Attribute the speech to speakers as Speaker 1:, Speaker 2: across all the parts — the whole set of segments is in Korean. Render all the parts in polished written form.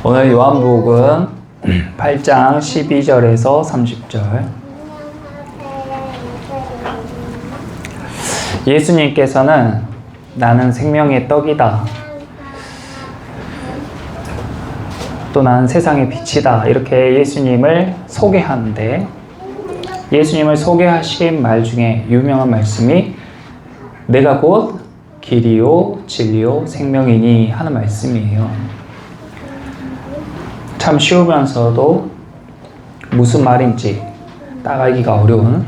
Speaker 1: 오늘 요한복음 8장 12절에서 30절. 예수님께서는 나는 생명의 떡이다, 또 나는 세상의 빛이다, 이렇게 예수님을 소개하는데, 예수님을 소개하신 말 중에 유명한 말씀이 내가 곧 길이요 진리요 생명이니 하는 말씀이에요. 참 쉬우면서도 무슨 말인지 딱 알기가 어려운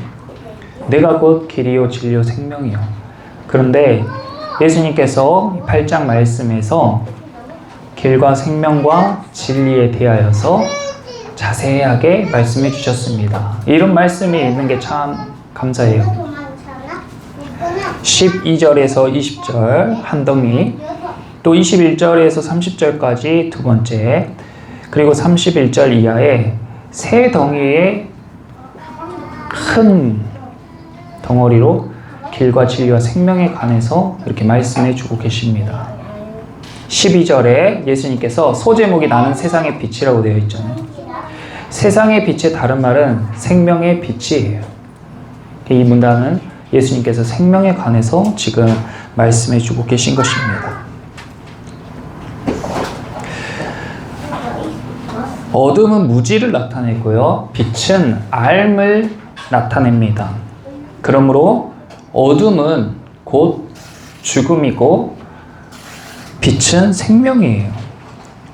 Speaker 1: 내가 곧 길이요 진리요 생명이요. 그런데 예수님께서 8장 말씀에서 길과 생명과 진리에 대하여서 자세하게 말씀해 주셨습니다. 이런 말씀이 있는 게 참 감사해요. 12절에서 20절 한 덩이, 또 21절에서 30절까지 두 번째, 그리고 31절 이하에 세 덩이의 큰 덩어리로 길과 진리와 생명에 관해서 이렇게 말씀해 주고 계십니다. 12절에 예수님께서 소제목이 나는 세상의 빛이라고 되어 있잖아요. 세상의 빛의 다른 말은 생명의 빛이에요. 이 문단은 예수님께서 생명에 관해서 지금 말씀해 주고 계신 것입니다. 어둠은 무지를 나타내고요, 빛은 알을 나타냅니다. 그러므로 어둠은 곧 죽음이고 빛은 생명이에요.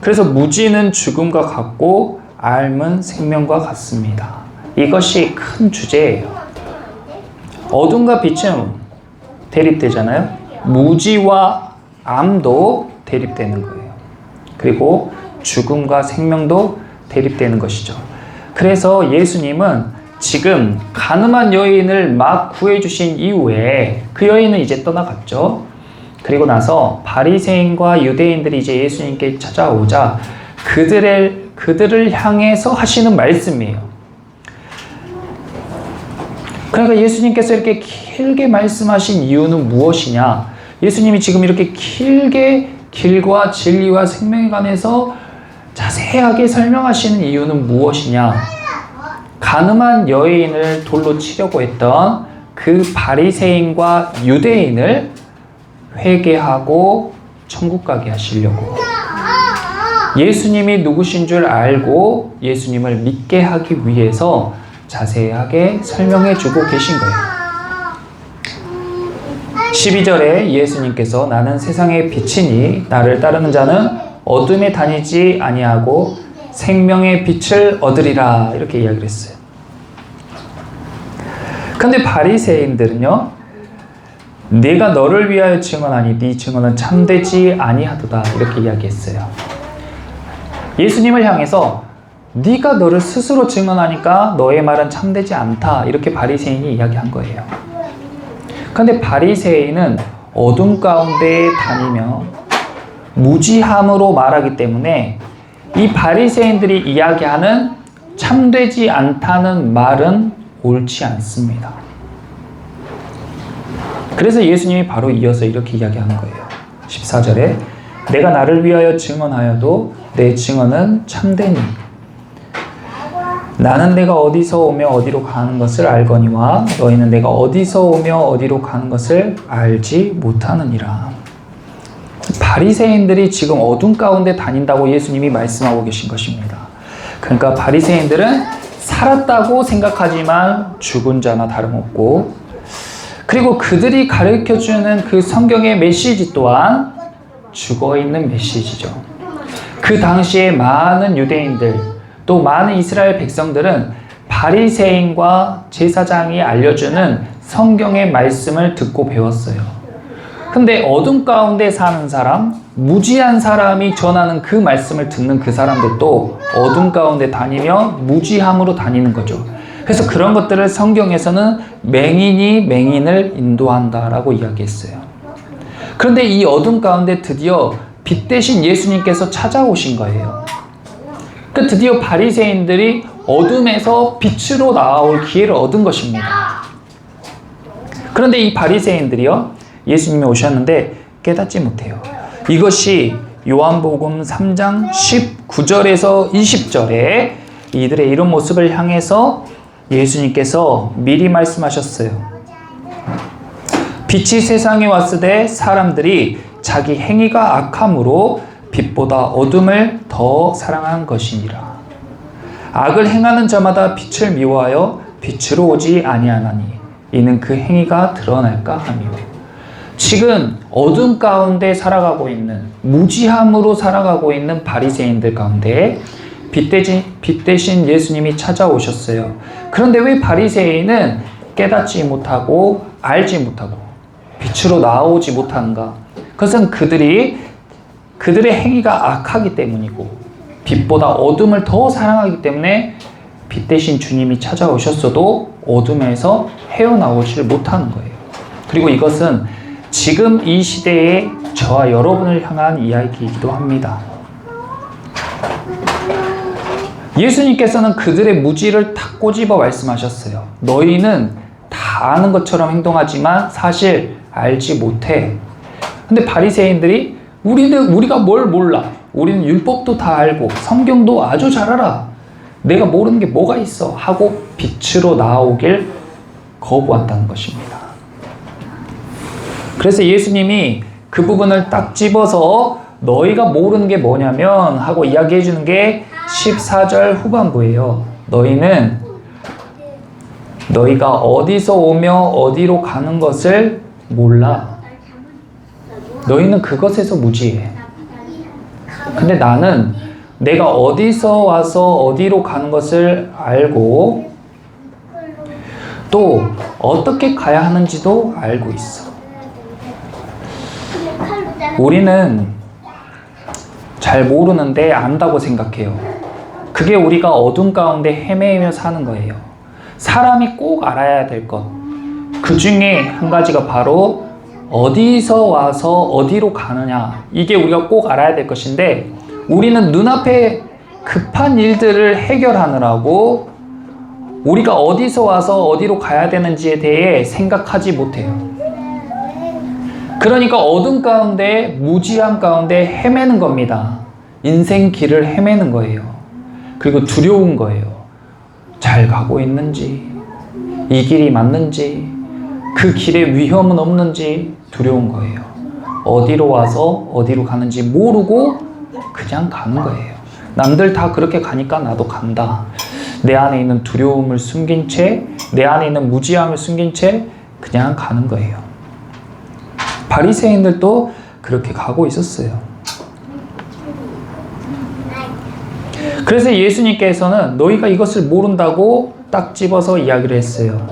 Speaker 1: 그래서 무지는 죽음과 같고 알은 생명과 같습니다. 이것이 큰 주제예요. 어둠과 빛은 대립되잖아요. 무지와 암도 대립되는 거예요. 그리고 죽음과 생명도 대립되는 것이죠. 그래서 예수님은 지금 가늠한 여인을 막 구해주신 이후에 그 여인은 이제 떠나갔죠. 그리고 나서 바리새인과 유대인들이 이제 예수님께 찾아오자 그들을 향해서 하시는 말씀이에요. 그러니까 예수님께서 이렇게 길게 말씀하신 이유는 무엇이냐? 예수님이 지금 이렇게 길게 길과 진리와 생명에 관해서 자세하게 설명하시는 이유는 무엇이냐? 가늠한 여인을 돌로 치려고 했던 그 바리새인과 유대인을 회개하고 천국 가게 하시려고, 예수님이 누구신 줄 알고 예수님을 믿게 하기 위해서 자세하게 설명해 주고 계신 거예요. 12절에 예수님께서 나는 세상의 빛이니 나를 따르는 자는 어둠에 다니지 아니하고 생명의 빛을 얻으리라, 이렇게 이야기를 했어요. 근데 바리새인들은요, 내가 너를 위하여 증언하니 네 증언은 참되지 아니하도다, 이렇게 이야기했어요. 예수님을 향해서 네가 너를 스스로 증언하니까 너의 말은 참되지 않다, 이렇게 바리새인이 이야기한 거예요. 그런데 바리새인은 어둠 가운데 다니며 무지함으로 말하기 때문에 이 바리새인들이 이야기하는 참되지 않다는 말은 옳지 않습니다. 그래서 예수님이 바로 이어서 이렇게 이야기하는 거예요. 14절에 내가 나를 위하여 증언하여도 내 증언은 참되니 나는 내가 어디서 오며 어디로 가는 것을 알거니와 너희는 내가 어디서 오며 어디로 가는 것을 알지 못하느니라. 바리새인들이 지금 어둠 가운데 다닌다고 예수님이 말씀하고 계신 것입니다. 그러니까 바리새인들은 살았다고 생각하지만 죽은 자나 다름없고, 그리고 그들이 가르쳐주는 그 성경의 메시지 또한 죽어있는 메시지죠. 그 당시에 많은 유대인들, 또 많은 이스라엘 백성들은 바리새인과 제사장이 알려주는 성경의 말씀을 듣고 배웠어요. 근데 어둠 가운데 사는 사람, 무지한 사람이 전하는 그 말씀을 듣는 그 사람들도 어둠 가운데 다니며 무지함으로 다니는 거죠. 그래서 그런 것들을 성경에서는 맹인이 맹인을 인도한다라고 이야기했어요. 그런데 이 어둠 가운데 드디어 빛 대신 예수님께서 찾아오신 거예요. 그 드디어 바리새인들이 어둠에서 빛으로 나올 기회를 얻은 것입니다. 그런데 이 바리새인들이요, 예수님이 오셨는데 깨닫지 못해요. 이것이 요한복음 3장 19절에서 20절에 이들의 이런 모습을 향해서 예수님께서 미리 말씀하셨어요. 빛이 세상에 왔으되 사람들이 자기 행위가 악함으로 빛보다 어둠을 더 사랑한 것이니라. 악을 행하는 자마다 빛을 미워하여 빛으로 오지 아니하나니 이는 그 행위가 드러날까 하며. 지금 어둠 가운데 살아가고 있는, 무지함으로 살아가고 있는 바리새인들 가운데 빛 대신 예수님이 찾아오셨어요. 그런데 왜 바리새인은 깨닫지 못하고 알지 못하고 빛으로 나오지 못하는가? 그것은 그들의 행위가 악하기 때문이고 빛보다 어둠을 더 사랑하기 때문에 빛 대신 주님이 찾아오셨어도 어둠에서 헤어나오질 못하는 거예요. 그리고 이것은 지금 이 시대의 저와 여러분을 향한 이야기이기도 합니다. 예수님께서는 그들의 무지를 탁 꼬집어 말씀하셨어요. 너희는 다 아는 것처럼 행동하지만 사실 알지 못해. 근데 바리새인들이 우리가 뭘 몰라. 우리는 율법도 다 알고 성경도 아주 잘 알아. 내가 모르는 게 뭐가 있어 하고 빛으로 나오길 거부한다는 것입니다. 그래서 예수님이 그 부분을 딱 집어서 너희가 모르는 게 뭐냐면 하고 이야기해 주는 게 14절 후반부예요. 너희가 어디서 오며 어디로 가는 것을 몰라. 너희는 그것에서 무지해. 근데 나는 내가 어디서 와서 어디로 가는 것을 알고 또 어떻게 가야 하는지도 알고 있어. 우리는 잘 모르는데 안다고 생각해요. 그게 우리가 어둠 가운데 헤매며 사는 거예요. 사람이 꼭 알아야 될 것. 그 중에 한 가지가 바로 어디서 와서 어디로 가느냐. 이게 우리가 꼭 알아야 될 것인데 우리는 눈앞에 급한 일들을 해결하느라고 우리가 어디서 와서 어디로 가야 되는지에 대해 생각하지 못해요. 그러니까 어둠 가운데, 무지함 가운데 헤매는 겁니다. 인생 길을 헤매는 거예요. 그리고 두려운 거예요. 잘 가고 있는지, 이 길이 맞는지, 그 길에 위험은 없는지 두려운 거예요. 어디로 와서 어디로 가는지 모르고 그냥 가는 거예요. 남들 다 그렇게 가니까 나도 간다. 내 안에 있는 두려움을 숨긴 채, 내 안에 있는 무지함을 숨긴 채 그냥 가는 거예요. 바리새인들도 그렇게 가고 있었어요. 그래서 예수님께서는 너희가 이것을 모른다고 딱 집어서 이야기를 했어요.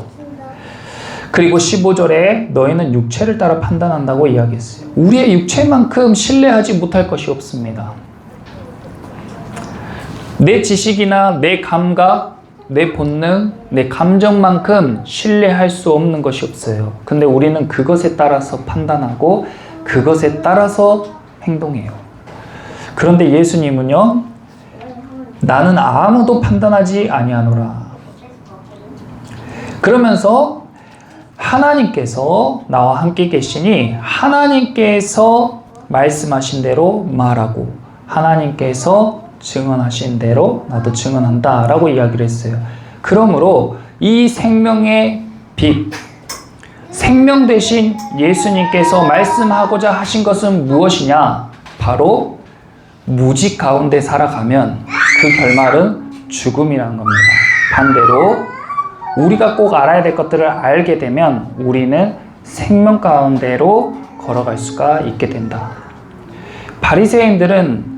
Speaker 1: 그리고 15절에 너희는 육체를 따라 판단한다고 이야기했어요. 우리의 육체만큼 신뢰하지 못할 것이 없습니다. 내 지식이나 내 감각, 내 본능, 내 감정만큼 신뢰할 수 없는 것이 없어요. 근데 우리는 그것에 따라서 판단하고 그것에 따라서 행동해요. 그런데 예수님은요, 나는 아무도 판단하지 아니하노라. 그러면서 하나님께서 나와 함께 계시니 하나님께서 말씀하신 대로 말하고 하나님께서 증언하신 대로 나도 증언한다 라고 이야기를 했어요. 그러므로 이 생명의 빛, 생명 대신 예수님께서 말씀하고자 하신 것은 무엇이냐? 바로 무지 가운데 살아가면 그 결말은 죽음이라는 겁니다. 반대로 우리가 꼭 알아야 될 것들을 알게 되면 우리는 생명 가운데로 걸어갈 수가 있게 된다. 바리새인들은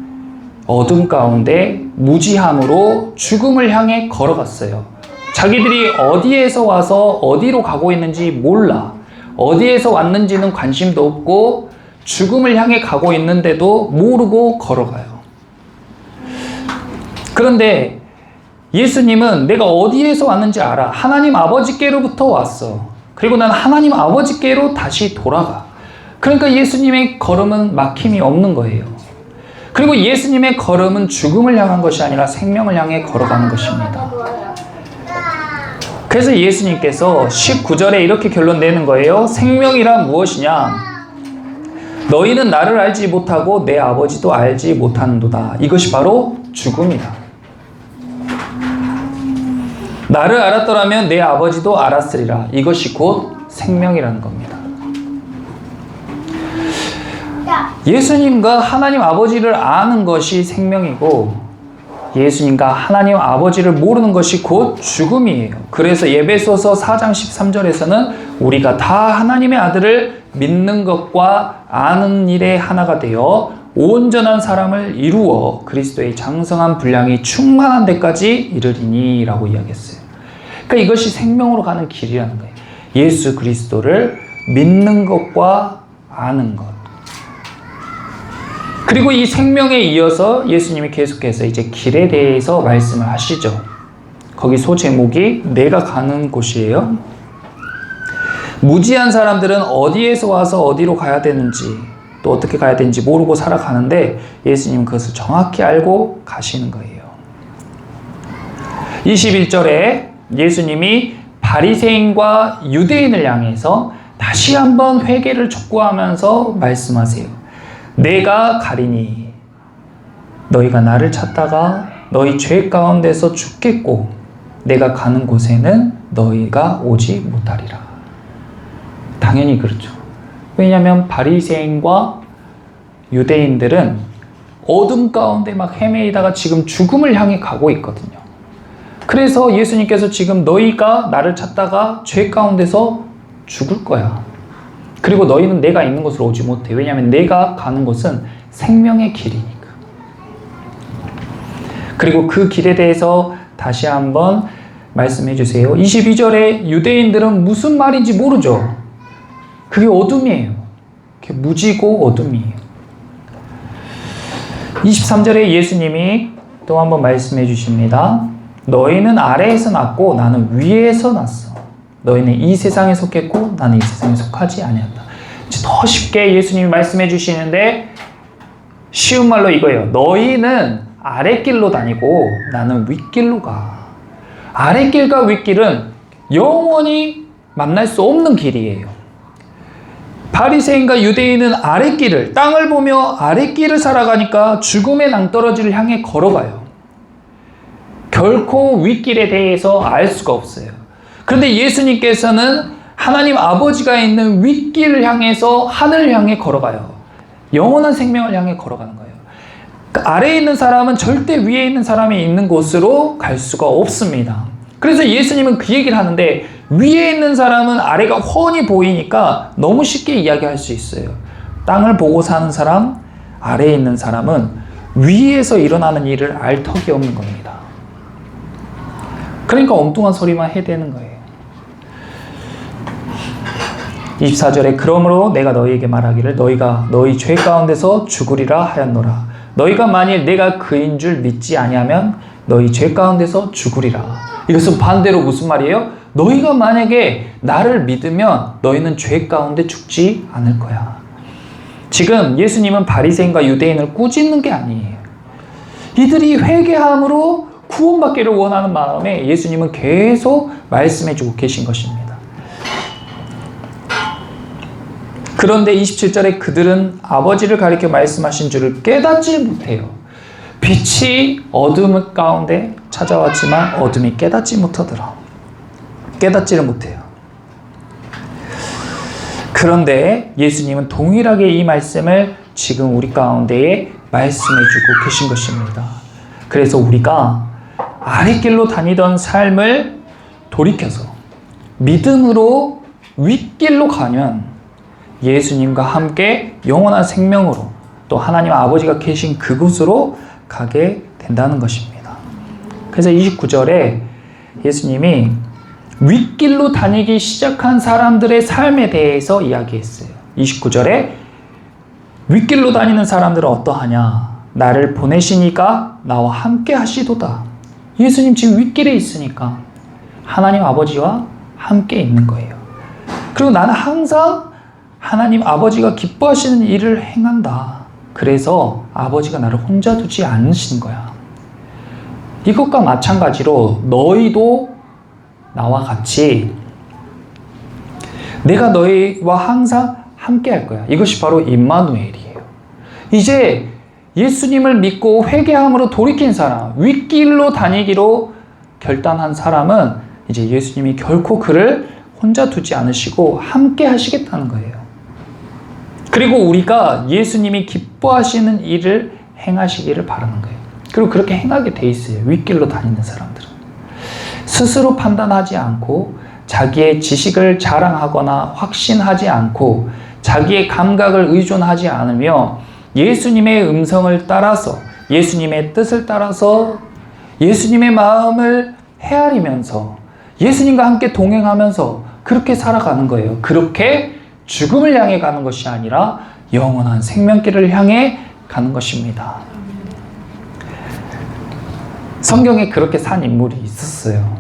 Speaker 1: 어둠 가운데 무지함으로 죽음을 향해 걸어갔어요. 자기들이 어디에서 와서 어디로 가고 있는지 몰라. 어디에서 왔는지는 관심도 없고 죽음을 향해 가고 있는데도 모르고 걸어가요. 그런데 예수님은 내가 어디에서 왔는지 알아. 하나님 아버지께로부터 왔어. 그리고 난 하나님 아버지께로 다시 돌아가. 그러니까 예수님의 걸음은 막힘이 없는 거예요. 그리고 예수님의 걸음은 죽음을 향한 것이 아니라 생명을 향해 걸어가는 것입니다. 그래서 예수님께서 19절에 이렇게 결론 내는 거예요. 생명이란 무엇이냐? 너희는 나를 알지 못하고 내 아버지도 알지 못하는도다. 이것이 바로 죽음이다. 나를 알았더라면 내 아버지도 알았으리라. 이것이 곧 생명이라는 겁니다. 예수님과 하나님 아버지를 아는 것이 생명이고 예수님과 하나님 아버지를 모르는 것이 곧 죽음이에요. 그래서 에베소서 4장 13절에서는 우리가 다 하나님의 아들을 믿는 것과 아는 일에 하나가 되어 온전한 사람을 이루어 그리스도의 장성한 분량이 충만한 데까지 이르리니 라고 이야기했어요. 그러니까 이것이 생명으로 가는 길이라는 거예요. 예수 그리스도를 믿는 것과 아는 것. 그리고 이 생명에 이어서 예수님이 계속해서 이제 길에 대해서 말씀을 하시죠. 거기 소제목이 내가 가는 곳이에요. 무지한 사람들은 어디에서 와서 어디로 가야 되는지 또 어떻게 가야 되는지 모르고 살아가는데 예수님은 그것을 정확히 알고 가시는 거예요. 21절에 예수님이 바리새인과 유대인을 향해서 다시 한번 회개를 촉구하면서 말씀하세요. 내가 가리니 너희가 나를 찾다가 너희 죄 가운데서 죽겠고 내가 가는 곳에는 너희가 오지 못하리라. 당연히 그렇죠. 왜냐하면 바리새인과 유대인들은 어둠 가운데 막 헤매이다가 지금 죽음을 향해 가고 있거든요. 그래서 예수님께서 지금 너희가 나를 찾다가 죄 가운데서 죽을 거야. 그리고 너희는 내가 있는 곳으로 오지 못해. 왜냐하면 내가 가는 곳은 생명의 길이니까. 그리고 그 길에 대해서 다시 한번 말씀해 주세요. 22절에 유대인들은 무슨 말인지 모르죠. 그게 어둠이에요. 그게 무지고 어둠이에요. 23절에 예수님이 또 한번 말씀해 주십니다. 너희는 아래에서 났고 나는 위에서 났어. 너희는 이 세상에 속했고 나는 이 세상에 속하지 아니었다. 더 쉽게 예수님이 말씀해 주시는데 쉬운 말로 이거예요. 너희는 아랫길로 다니고 나는 윗길로 가. 아랫길과 윗길은 영원히 만날 수 없는 길이에요. 바리새인과 유대인은 아랫길을 땅을 보며 아랫길을 살아가니까 죽음의 낭떠러지를 향해 걸어가요. 결코 윗길에 대해서 알 수가 없어요. 그런데 예수님께서는 하나님 아버지가 있는 윗길을 향해서 하늘을 향해 걸어가요. 영원한 생명을 향해 걸어가는 거예요. 그러니까 아래에 있는 사람은 절대 위에 있는 사람이 있는 곳으로 갈 수가 없습니다. 그래서 예수님은 그 얘기를 하는데 위에 있는 사람은 아래가 훤히 보이니까 너무 쉽게 이야기할 수 있어요. 땅을 보고 사는 사람, 아래에 있는 사람은 위에서 일어나는 일을 알 턱이 없는 겁니다. 그러니까 엉뚱한 소리만 해대는 거예요. 24절에 그러므로 내가 너희에게 말하기를 너희가 너희 죄 가운데서 죽으리라 하였노라. 너희가 만일 내가 그인 줄 믿지 아니하면 너희 죄 가운데서 죽으리라. 이것은 반대로 무슨 말이에요? 너희가 만약에 나를 믿으면 너희는 죄 가운데 죽지 않을 거야. 지금 예수님은 바리새인과 유대인을 꾸짖는 게 아니에요. 이들이 회개함으로 구원받기를 원하는 마음에 예수님은 계속 말씀해주고 계신 것입니다. 그런데 27절에 그들은 아버지를 가리켜 말씀하신 줄을 깨닫지 못해요. 빛이 어둠 가운데 찾아왔지만 어둠이 깨닫지를 못해요. 그런데 예수님은 동일하게 이 말씀을 지금 우리 가운데에 말씀해주고 계신 것입니다. 그래서 우리가 아랫길로 다니던 삶을 돌이켜서 믿음으로 윗길로 가면 예수님과 함께 영원한 생명으로 또 하나님 아버지가 계신 그곳으로 가게 된다는 것입니다. 그래서 29절에 예수님이 윗길로 다니기 시작한 사람들의 삶에 대해서 이야기했어요. 29절에 윗길로 다니는 사람들은 어떠하냐? 나를 보내시니까 나와 함께 하시도다. 예수님 지금 윗길에 있으니까 하나님 아버지와 함께 있는 거예요. 그리고 나는 항상 하나님 아버지가 기뻐하시는 일을 행한다. 그래서 아버지가 나를 혼자 두지 않으시는 거야. 이것과 마찬가지로 너희도 나와 같이 내가 너희와 항상 함께 할 거야. 이것이 바로 임마누엘이에요. 이제 예수님을 믿고 회개함으로 돌이킨 사람, 윗길로 다니기로 결단한 사람은 이제 예수님이 결코 그를 혼자 두지 않으시고 함께 하시겠다는 거예요. 그리고 우리가 예수님이 기뻐하시는 일을 행하시기를 바라는 거예요. 그리고 그렇게 행하게 돼 있어요. 윗길로 다니는 사람들은. 스스로 판단하지 않고 자기의 지식을 자랑하거나 확신하지 않고 자기의 감각을 의존하지 않으며 예수님의 음성을 따라서 예수님의 뜻을 따라서 예수님의 마음을 헤아리면서 예수님과 함께 동행하면서 그렇게 살아가는 거예요. 그렇게 죽음을 향해 가는 것이 아니라 영원한 생명길을 향해 가는 것입니다. 성경에 그렇게 산 인물이 있었어요.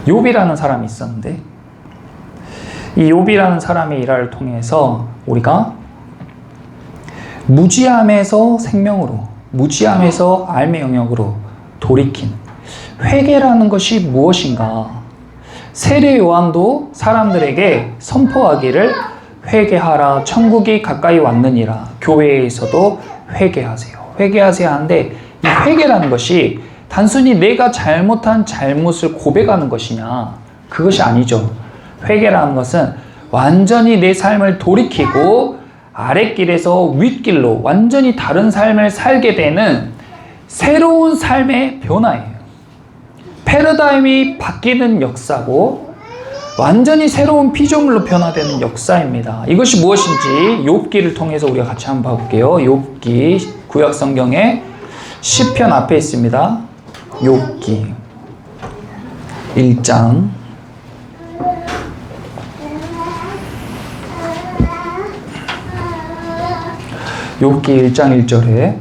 Speaker 1: 욥이라는 사람이 있었는데 이 욥이라는 사람의 일화를 통해서 우리가 무지함에서 생명으로, 무지함에서 알의 영역으로 돌이킨 회개라는 것이 무엇인가? 세례 요한도 사람들에게 선포하기를 회개하라, 천국이 가까이 왔느니라. 교회에서도 회개하세요. 회개하세요 하는데 이 회개라는 것이 단순히 내가 잘못한 잘못을 고백하는 것이냐? 그것이 아니죠. 회개라는 것은 완전히 내 삶을 돌이키고 아랫길에서 윗길로 완전히 다른 삶을 살게 되는 새로운 삶의 변화예요. 패러다임이 바뀌는 역사고 완전히 새로운 피조물로 변화되는 역사입니다. 이것이 무엇인지 욥기를 통해서 우리가 같이 한번 봐볼게요. 욥기 구약 성경의 시편 앞에 있습니다. 욥기 1장 욥기 1장 1절에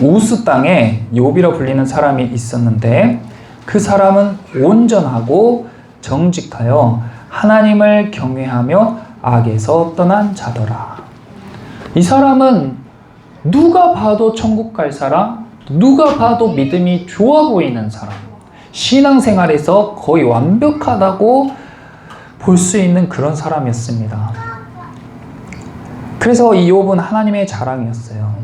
Speaker 1: 우스 땅에 욥이라 불리는 사람이 있었는데 그 사람은 온전하고 정직하여 하나님을 경외하며 악에서 떠난 자더라. 이 사람은 누가 봐도 천국 갈 사람, 누가 봐도 믿음이 좋아 보이는 사람, 신앙생활에서 거의 완벽하다고 볼 수 있는 그런 사람이었습니다. 그래서 이 욥은 하나님의 자랑이었어요.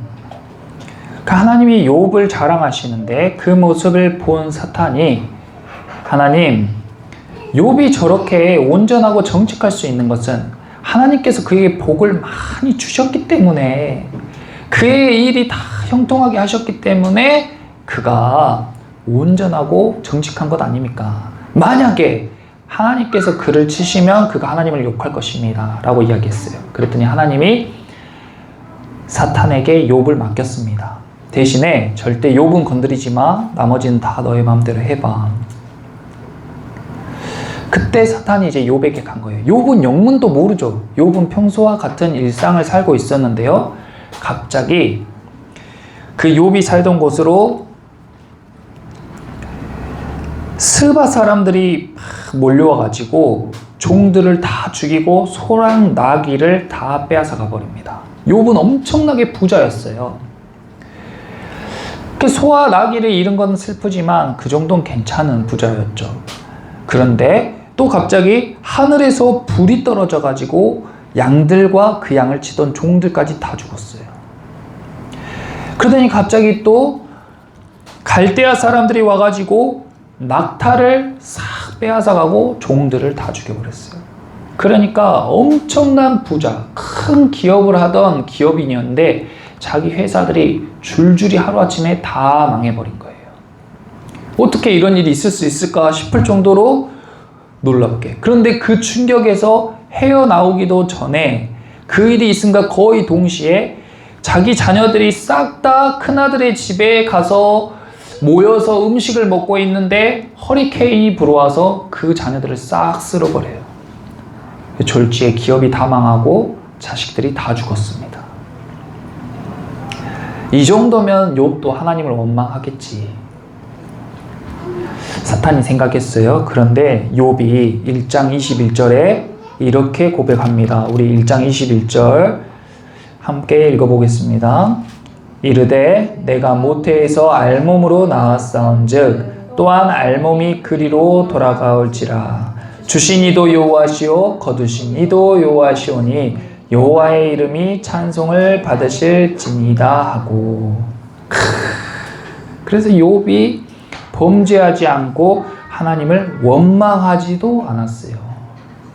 Speaker 1: 하나님이 욥을 자랑하시는데 그 모습을 본 사탄이 하나님, 욥이 저렇게 온전하고 정직할 수 있는 것은 하나님께서 그에게 복을 많이 주셨기 때문에 그의 일이 다 형통하게 하셨기 때문에 그가 온전하고 정직한 것 아닙니까? 만약에 하나님께서 그를 치시면 그가 하나님을 욕할 것입니다 라고 이야기했어요. 그랬더니 하나님이 사탄에게 욥을 맡겼습니다. 대신에 절대 욥은 건드리지 마. 나머지는 다 너의 마음대로 해봐. 그때 사탄이 이제 욥에게 간 거예요. 욥은 영문도 모르죠. 욥은 평소와 같은 일상을 살고 있었는데요. 갑자기 그 욥이 살던 곳으로 스바 사람들이 몰려와가지고 종들을 다 죽이고 소랑 나귀를 다 빼앗아 가버립니다. 욥은 엄청나게 부자였어요. 소와 나귀를 잃은 건 슬프지만 그 정도는 괜찮은 부자였죠. 그런데 또 갑자기 하늘에서 불이 떨어져 가지고 양들과 그 양을 치던 종들까지 다 죽었어요. 그러더니 갑자기 또 갈대아 사람들이 와가지고 낙타를 싹 빼앗아 가고 종들을 다 죽여버렸어요. 그러니까 엄청난 부자, 큰 기업을 하던 기업인이었는데 자기 회사들이 줄줄이 하루아침에 다 망해버린 거예요. 어떻게 이런 일이 있을 수 있을까 싶을 정도로 놀랍게. 그런데 그 충격에서 헤어나오기도 전에 그 일이 있음과 거의 동시에 자기 자녀들이 싹 다 큰아들의 집에 가서 모여서 음식을 먹고 있는데 허리케인이 불어와서 그 자녀들을 싹 쓸어버려요. 졸지에 기업이 다 망하고 자식들이 다 죽었습니다. 이 정도면 욥도 하나님을 원망하겠지. 사탄이 생각했어요. 그런데 욥이 1장 21절에 이렇게 고백합니다. 우리 1장 21절 함께 읽어보겠습니다. 이르되 내가 모태에서 알몸으로 나왔사온즉 또한 알몸이 그리로 돌아가올지라. 주신 이도 여호와시오 거두신 이도 여호와시오니 여호와의 이름이 찬송을 받으실지니이다 하고. 그래서 욥이 범죄하지 않고 하나님을 원망하지도 않았어요.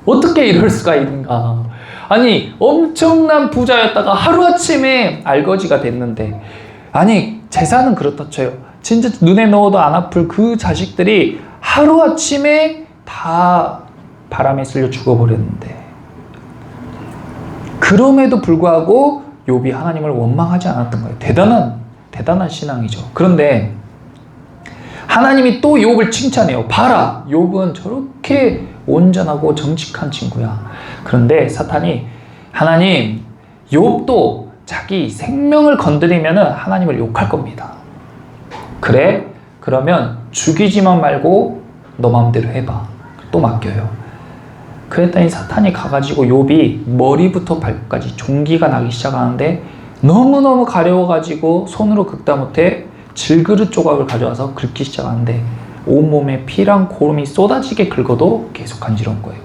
Speaker 1: 어떻게 이럴 수가 있는가? 아니, 엄청난 부자였다가 하루아침에 알거지가 됐는데, 아니, 재산은 그렇다 쳐요. 진짜 눈에 넣어도 안 아플 그 자식들이 하루아침에 다 바람에 쓸려 죽어버렸는데, 그럼에도 불구하고 욥이 하나님을 원망하지 않았던 거예요. 대단한 신앙이죠. 그런데 하나님이 또 욥을 칭찬해요. 봐라, 욥은 저렇게 온전하고 정직한 친구야. 그런데 사탄이, 하나님, 욥도 자기 생명을 건드리면 하나님을 욕할 겁니다. 그래? 그러면 죽이지만 말고 너 마음대로 해봐. 또 맡겨요. 그랬더니 사탄이 가가지고 욥이 머리부터 발끝까지 종기가 나기 시작하는데, 너무너무 가려워가지고 손으로 긁다 못해 질그릇 조각을 가져와서 긁기 시작하는데, 온몸에 피랑 고름이 쏟아지게 긁어도 계속 간지러운 거예요.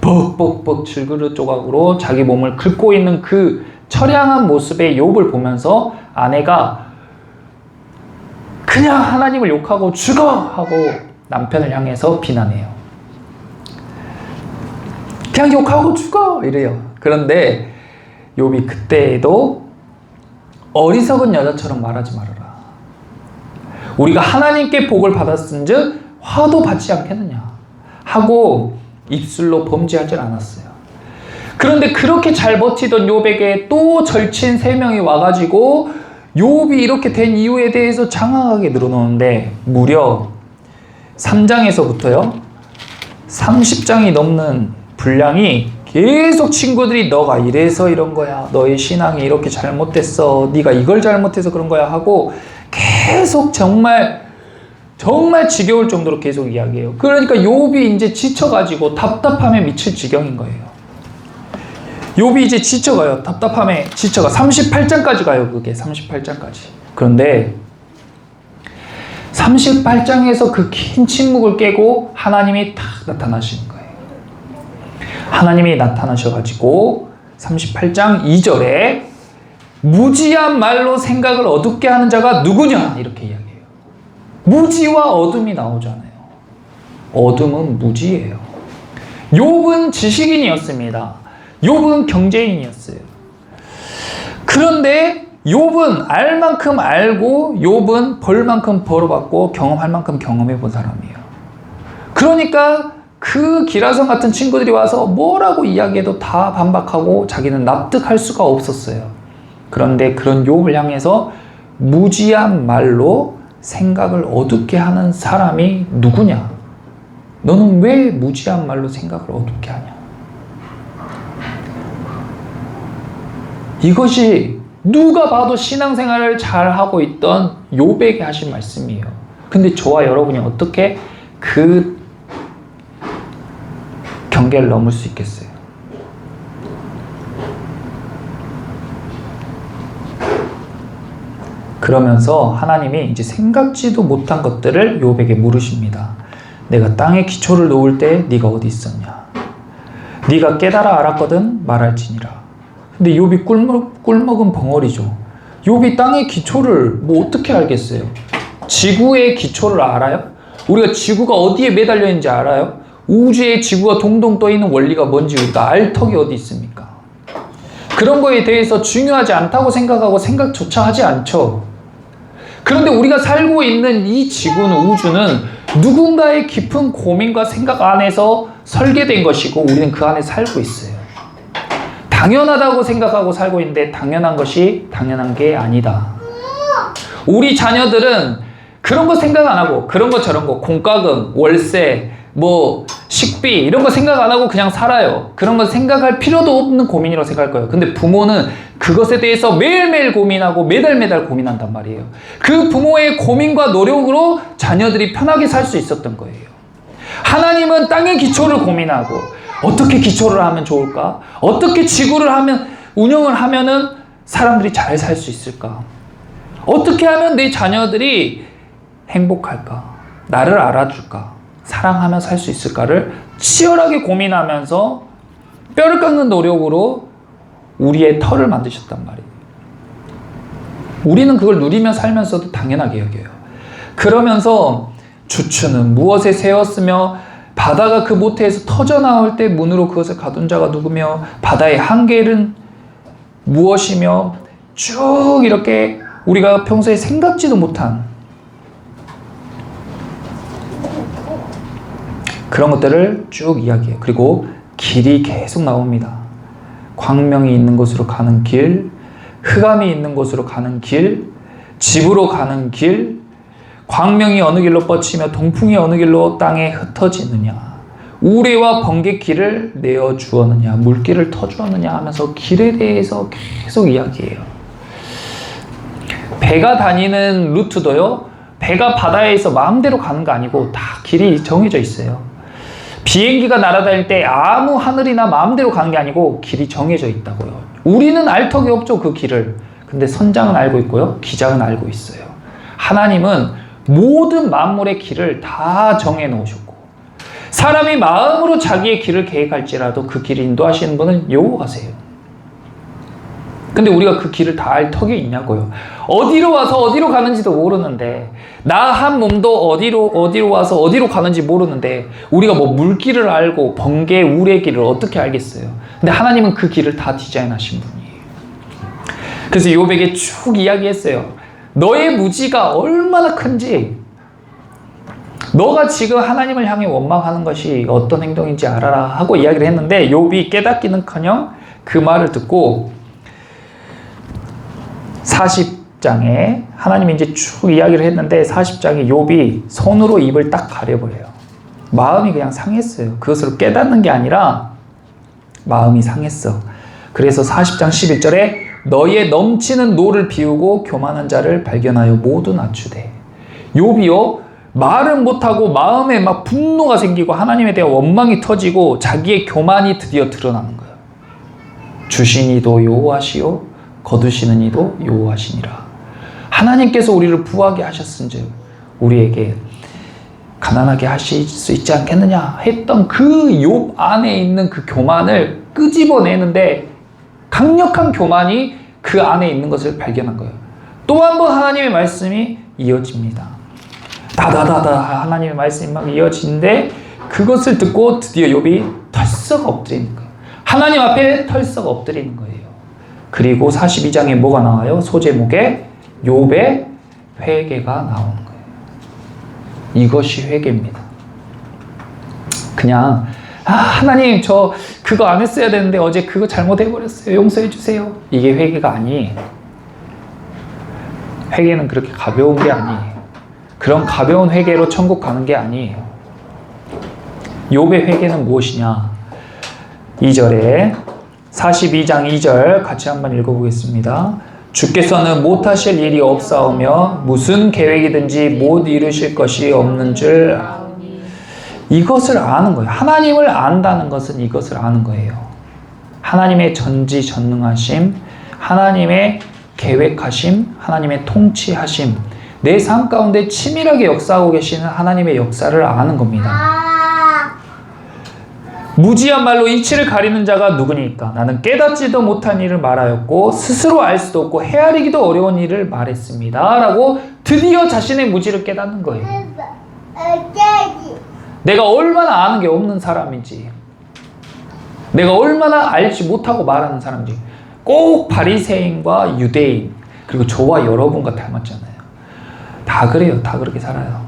Speaker 1: 벅벅벅 질그릇 조각으로 자기 몸을 긁고 있는 그 처량한 모습의 욥을 보면서 아내가 그냥 하나님을 욕하고 죽어! 하고 남편을 향해서 비난해요. 그냥 욕하고 죽어! 이래요. 그런데 욥이 그때에도 어리석은 여자처럼 말하지 말아라. 우리가 하나님께 복을 받았은즉 화도 받지 않겠느냐 하고 입술로 범죄하지 않았어요. 그런데 그렇게 잘 버티던 욥에게 또 절친 3명이 와가지고 욥이 이렇게 된 이유에 대해서 장황하게 늘어놓는데, 무려 3장에서부터요 30장이 넘는 분량이 계속 친구들이 너가 이래서 이런 거야, 너의 신앙이 이렇게 잘못됐어, 네가 이걸 잘못해서 그런 거야 하고 계속 정말 지겨울 정도로 계속 이야기해요. 그러니까 욥이 이제 지쳐가지고 답답함에 미칠 지경인 거예요. 욥이 이제 지쳐가요. 답답함에 지쳐가 38장까지 가요. 그게 38장까지. 그런데 38장에서 그 긴 침묵을 깨고 하나님이 딱 나타나시는 거예요. 하나님이 나타나셔가지고 38장 2절에 무지한 말로 생각을 어둡게 하는 자가 누구냐 이렇게 이야기해요. 무지와 어둠이 나오잖아요. 어둠은 무지예요. 욥은 지식인이었습니다. 욥은 경제인이었어요. 그런데 욥은 알 만큼 알고, 욥은 벌 만큼 벌어봤고, 경험할 만큼 경험해본 사람이에요. 그러니까 그 기라성 같은 친구들이 와서 뭐라고 이야기해도 다 반박하고 자기는 납득할 수가 없었어요. 그런데 그런 욥을 향해서 무지한 말로 생각을 어둡게 하는 사람이 누구냐? 너는 왜 무지한 말로 생각을 어둡게 하냐? 이것이 누가 봐도 신앙생활을 잘하고 있던 욥에게 하신 말씀이에요. 근데 저와 여러분이 어떻게 그 경계를 넘을 수 있겠어요? 그러면서 하나님이 이제 생각지도 못한 것들을 욥에게 물으십니다. 내가 땅에 기초를 놓을 때 네가 어디 있었냐? 네가 깨달아 알았거든 말할지니라. 근데 욥이 꿀먹은 벙어리죠. 욥이 땅의 기초를 뭐 어떻게 알겠어요? 지구의 기초를 알아요? 우리가 지구가 어디에 매달려 있는지 알아요? 우주에 지구가 동동 떠 있는 원리가 뭔지 우리가 알 턱이 어디 있습니까? 그런 거에 대해서 중요하지 않다고 생각하고 생각조차 하지 않죠. 그런데 우리가 살고 있는 이 지구는, 우주는 누군가의 깊은 고민과 생각 안에서 설계된 것이고 우리는 그 안에 살고 있어요. 당연하다고 생각하고 살고 있는데 당연한 것이 당연한 게 아니다. 우리 자녀들은 그런 거 생각 안 하고 그런 거 저런 거, 공과금, 월세, 뭐 식비 이런 거 생각 안 하고 그냥 살아요. 그런 거 생각할 필요도 없는 고민이라고 생각할 거예요. 근데 부모는 그것에 대해서 매일매일 고민하고 매달 고민한단 말이에요. 그 부모의 고민과 노력으로 자녀들이 편하게 살 수 있었던 거예요. 하나님은 땅의 기초를 고민하고 어떻게 기초를 하면 좋을까? 어떻게 지구를 운영을 하면은 사람들이 잘 살 수 있을까? 어떻게 하면 내 자녀들이 행복할까? 나를 알아줄까? 사랑하며 살 수 있을까를 치열하게 고민하면서 뼈를 깎는 노력으로 우리의 터를 만드셨단 말이에요. 우리는 그걸 누리며 살면서도 당연하게 여겨요. 그러면서 주추는 무엇에 세웠으며 바다가 그 모태에서 터져나올 때 문으로 그것을 가둔 자가 누구며 바다의 한계는 무엇이며 쭉 이렇게 우리가 평소에 생각지도 못한 그런 것들을 쭉 이야기해요. 그리고 길이 계속 나옵니다. 광명이 있는 곳으로 가는 길, 흑암이 있는 곳으로 가는 길, 집으로 가는 길, 광명이 어느 길로 뻗치며 동풍이 어느 길로 땅에 흩어지느냐, 우레와 번개 길을 내어 주었느냐, 물길을 터 주었느냐 하면서 길에 대해서 계속 이야기해요. 배가 다니는 루트도요, 배가 바다에서 마음대로 가는 거 아니고 다 길이 정해져 있어요. 비행기가 날아다닐 때 아무 하늘이나 마음대로 가는 게 아니고 길이 정해져 있다고요. 우리는 알 턱이 없죠, 그 길을. 근데 선장은 알고 있고요, 기장은 알고 있어요. 하나님은 모든 만물의 길을 다 정해 놓으셨고, 사람이 마음으로 자기의 길을 계획할지라도 그 길을 인도하시는 분은 여호와세요. 근데 우리가 그 길을 다 알 턱이 있냐고요. 어디로 와서 어디로 가는지도 모르는데, 나 한 몸도 어디로 와서 어디로 가는지 모르는데, 우리가 뭐 물길을 알고 번개, 우레 길을 어떻게 알겠어요. 근데 하나님은 그 길을 다 디자인하신 분이에요. 그래서 욥에게 쭉 이야기했어요. 너의 무지가 얼마나 큰지, 너가 지금 하나님을 향해 원망하는 것이 어떤 행동인지 알아라 하고 이야기를 했는데, 욥이 깨닫기는커녕 그 말을 듣고 40장에 하나님이 이제 쭉 이야기를 했는데, 40장에 욥이 손으로 입을 딱 가려버려요. 마음이 그냥 상했어요. 그것을 깨닫는 게 아니라 마음이 상했어. 그래서 40장 11절에 너의 넘치는 노를 비우고 교만한 자를 발견하여 모두 낮추되. 욥이요, 말은 못하고 마음에 막 분노가 생기고 하나님에 대한 원망이 터지고 자기의 교만이 드디어 드러나는 거예요. 주신 이도 여호와시요 거두시는 이도 여호와시니라. 하나님께서 우리를 부하게 하셨은즉 우리에게 가난하게 하실 수 있지 않겠느냐 했던 그 욥 안에 있는 그 교만을 끄집어내는데, 강력한 교만이 그 안에 있는 것을 발견한 거예요. 또 한 번 하나님의 말씀이 이어집니다. 다다다다 하나님의 말씀이 막 이어지는데, 그것을 듣고 드디어 욥이 털썩 엎드리는 거예요. 하나님 앞에 털썩 엎드리는 거예요. 그리고 42장에 뭐가 나와요? 소제목에 욥의 회개가 나오는 거예요. 이것이 회개입니다. 그냥 하나님 저 그거 안 했어야 되는데 어제 그거 잘못해버렸어요, 용서해 주세요, 이게 회개가 아니에요. 회개는 그렇게 가벼운 게 아니에요. 그런 가벼운 회개로 천국 가는 게 아니에요. 욥의 회개는 무엇이냐? 2절에 42장 2절 같이 한번 읽어보겠습니다. 주께서는 못하실 일이 없사오며 무슨 계획이든지 못 이루실 것이 없는 줄 아오니. 이것을 아는 거예요. 하나님을 안다는 것은 이것을 아는 거예요. 하나님의 전지전능하심, 하나님의 계획하심, 하나님의 통치하심, 내 삶 가운데 치밀하게 역사하고 계시는 하나님의 역사를 아는 겁니다. 무지한 말로 이치를 가리는 자가 누구니까? 나는 깨닫지도 못한 일을 말하였고 스스로 알 수도 없고 헤아리기도 어려운 일을 말했습니다 라고 드디어 자신의 무지를 깨닫는 거예요. 내가 얼마나 아는 게 없는 사람인지, 내가 얼마나 알지 못하고 말하는 사람인지. 꼭 바리새인과 유대인, 그리고 저와 여러분과 닮았잖아요. 다 그래요. 다 그렇게 살아요.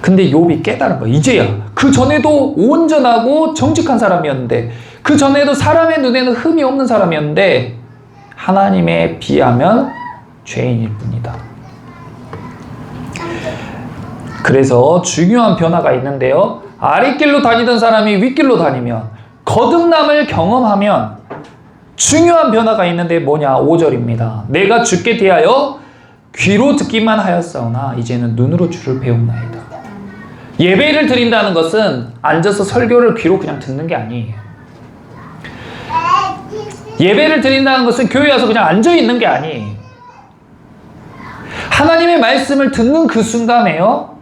Speaker 1: 근데 욥이 깨달은 거야. 이제야. 그 전에도 온전하고 정직한 사람이었는데, 그 전에도 사람의 눈에는 흠이 없는 사람이었는데 하나님에 비하면 죄인일 뿐이다. 그래서 중요한 변화가 있는데요, 아랫길로 다니던 사람이 윗길로 다니면, 거듭남을 경험하면 중요한 변화가 있는데 뭐냐? 5절입니다. 내가 주께 대하여 귀로 듣기만 하였사오나 이제는 눈으로 주를 배움나이다. 예배를 드린다는 것은 앉아서 설교를 귀로 그냥 듣는 게 아니에요. 예배를 드린다는 것은 교회 와서 그냥 앉아있는 게 아니에요. 하나님의 말씀을 듣는 그 순간에요,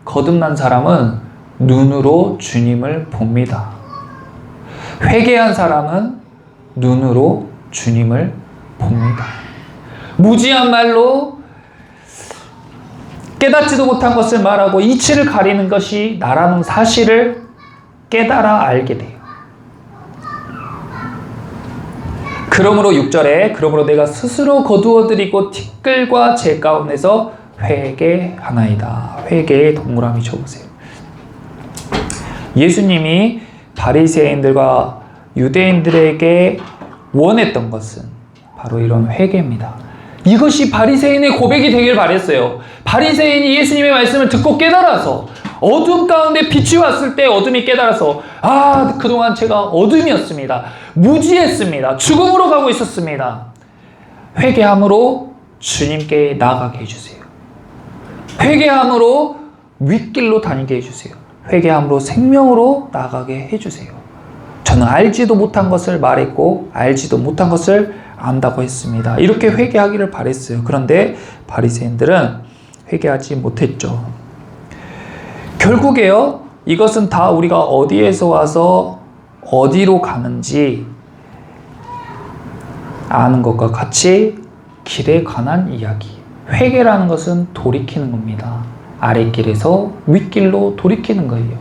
Speaker 1: 거듭난 사람은 눈으로 주님을 봅니다. 회개한 사람은 눈으로 주님을 봅니다. 무지한 말로 깨닫지도 못한 것을 말하고 이치를 가리는 것이 나라는 사실을 깨달아 알게 돼요. 그러므로 6절에 그러므로 내가 스스로 거두어드리고 티끌과 재 가운데서 회개하나이다. 회개의 동그라미 쳐보세요. 예수님이 바리새인들과 유대인들에게 원했던 것은 바로 이런 회개입니다. 이것이 바리새인의 고백이 되길 바랬어요. 바리새인이 예수님의 말씀을 듣고 깨달아서 어둠 가운데 빛이 왔을 때 어둠이 깨달아서 그동안 제가 어둠이었습니다. 무지했습니다. 죽음으로 가고 있었습니다. 회개함으로 주님께 나아가게 해주세요. 회개함으로 윗길로 다니게 해주세요. 회개함으로 생명으로 나아가게 해주세요. 저는 알지도 못한 것을 말했고 알지도 못한 것을 안다고 했습니다. 이렇게 회개하기를 바랬어요. 그런데 바리새인들은 회개하지 못했죠. 결국에요, 이것은 다 우리가 어디에서 와서 어디로 가는지 아는 것과 같이 길에 관한 이야기. 회개라는 것은 돌이키는 겁니다. 아랫길에서 윗길로 돌이키는 거예요.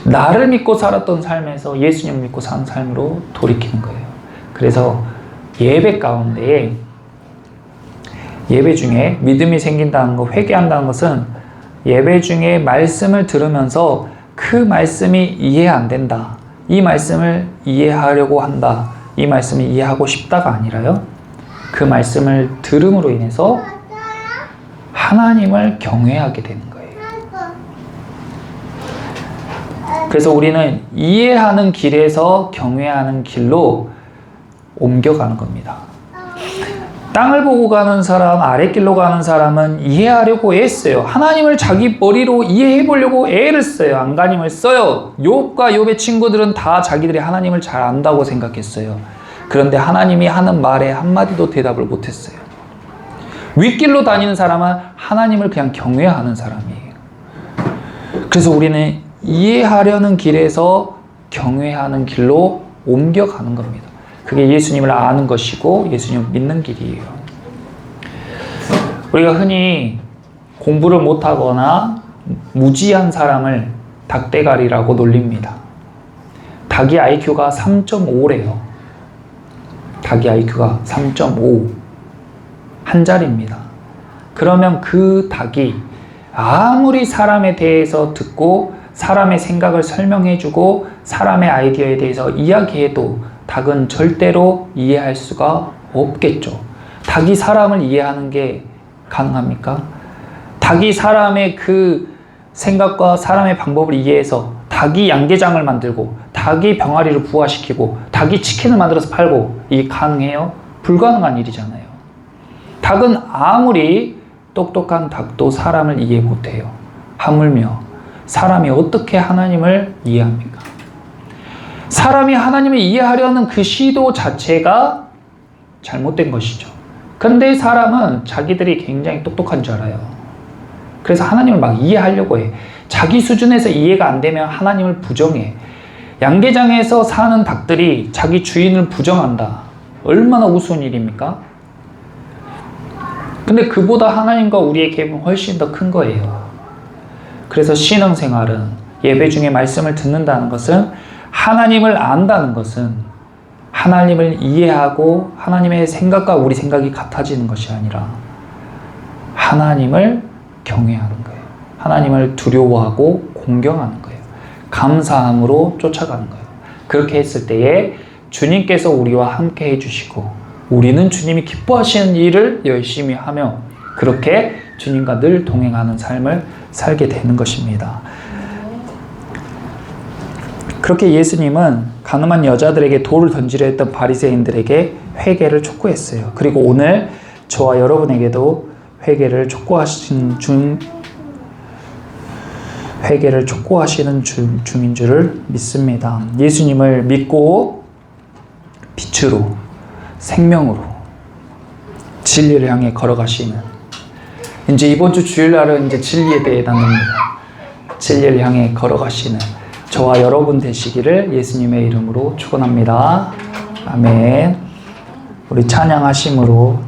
Speaker 1: 나를 믿고 살았던 삶에서 예수님을 믿고 사는 삶으로 돌이키는 거예요. 그래서 예배 가운데, 예배 중에 믿음이 생긴다는 것, 회개한다는 것은 예배 중에 말씀을 들으면서 그 말씀이 이해 안 된다, 이 말씀을 이해하려고 한다, 이 말씀을 이해하고 싶다가 아니라요, 그 말씀을 들음으로 인해서 하나님을 경외하게 되는 거예요. 그래서 우리는 이해하는 길에서 경외하는 길로 옮겨가는 겁니다. 땅을 보고 가는 사람, 아랫길로 가는 사람은 이해하려고 애써요. 하나님을 자기 머리로 이해해 보려고 애를 써요. 안간힘을 써요. 욥과 욥의 친구들은 다 자기들이 하나님을 잘 안다고 생각했어요. 그런데 하나님이 하는 말에 한마디도 대답을 못했어요. 윗길로 다니는 사람은 하나님을 그냥 경외하는 사람이에요. 그래서 우리는 이해하려는 길에서 경외하는 길로 옮겨가는 겁니다. 그게 예수님을 아는 것이고 예수님을 믿는 길이에요. 우리가 흔히 공부를 못하거나 무지한 사람을 닭대가리라고 놀립니다. 닭이 IQ가 3.5래요. 닭이 IQ가 3.5. 한 자리입니다. 그러면 그 닭이 아무리 사람에 대해서 듣고 사람의 생각을 설명해주고 사람의 아이디어에 대해서 이야기해도 닭은 절대로 이해할 수가 없겠죠. 닭이 사람을 이해하는 게 가능합니까? 닭이 사람의 그 생각과 사람의 방법을 이해해서 닭이 양계장을 만들고 닭이 병아리를 부화시키고 닭이 치킨을 만들어서 팔고 이게 가능해요? 불가능한 일이잖아요. 닭은 아무리 똑똑한 닭도 사람을 이해 못해요. 하물며 사람이 어떻게 하나님을 이해합니까? 사람이 하나님을 이해하려는 그 시도 자체가 잘못된 것이죠. 근데 사람은 자기들이 굉장히 똑똑한 줄 알아요. 그래서 하나님을 막 이해하려고 해. 자기 수준에서 이해가 안 되면 하나님을 부정해. 양계장에서 사는 닭들이 자기 주인을 부정한다. 얼마나 우스운 일입니까? 근데 그보다 하나님과 우리의 갭은 훨씬 더 큰 거예요. 그래서 신앙생활은, 예배 중에 말씀을 듣는다는 것은, 하나님을 안다는 것은 하나님을 이해하고 하나님의 생각과 우리 생각이 같아지는 것이 아니라 하나님을 경외하는 거예요. 하나님을 두려워하고 공경하는 거예요. 감사함으로 쫓아가는 거예요. 그렇게 했을 때에 주님께서 우리와 함께 해주시고 우리는 주님이 기뻐하시는 일을 열심히 하며 그렇게 주님과 늘 동행하는 삶을 살게 되는 것입니다. 그렇게 예수님은 가늠한 여자들에게 돌을 던지려 했던 바리새인들에게 회개를 촉구했어요. 그리고 오늘 저와 여러분에게도 회개를 촉구하시는 중인 줄을 믿습니다. 예수님을 믿고 빛으로, 생명으로, 진리를 향해 걸어가시는, 이제 이번 주 주일날은 이제 진리에 대해 나눕니다. 진리를 향해 걸어가시는 저와 여러분 되시기를 예수님의 이름으로 축원합니다. 아멘. 우리 찬양하심으로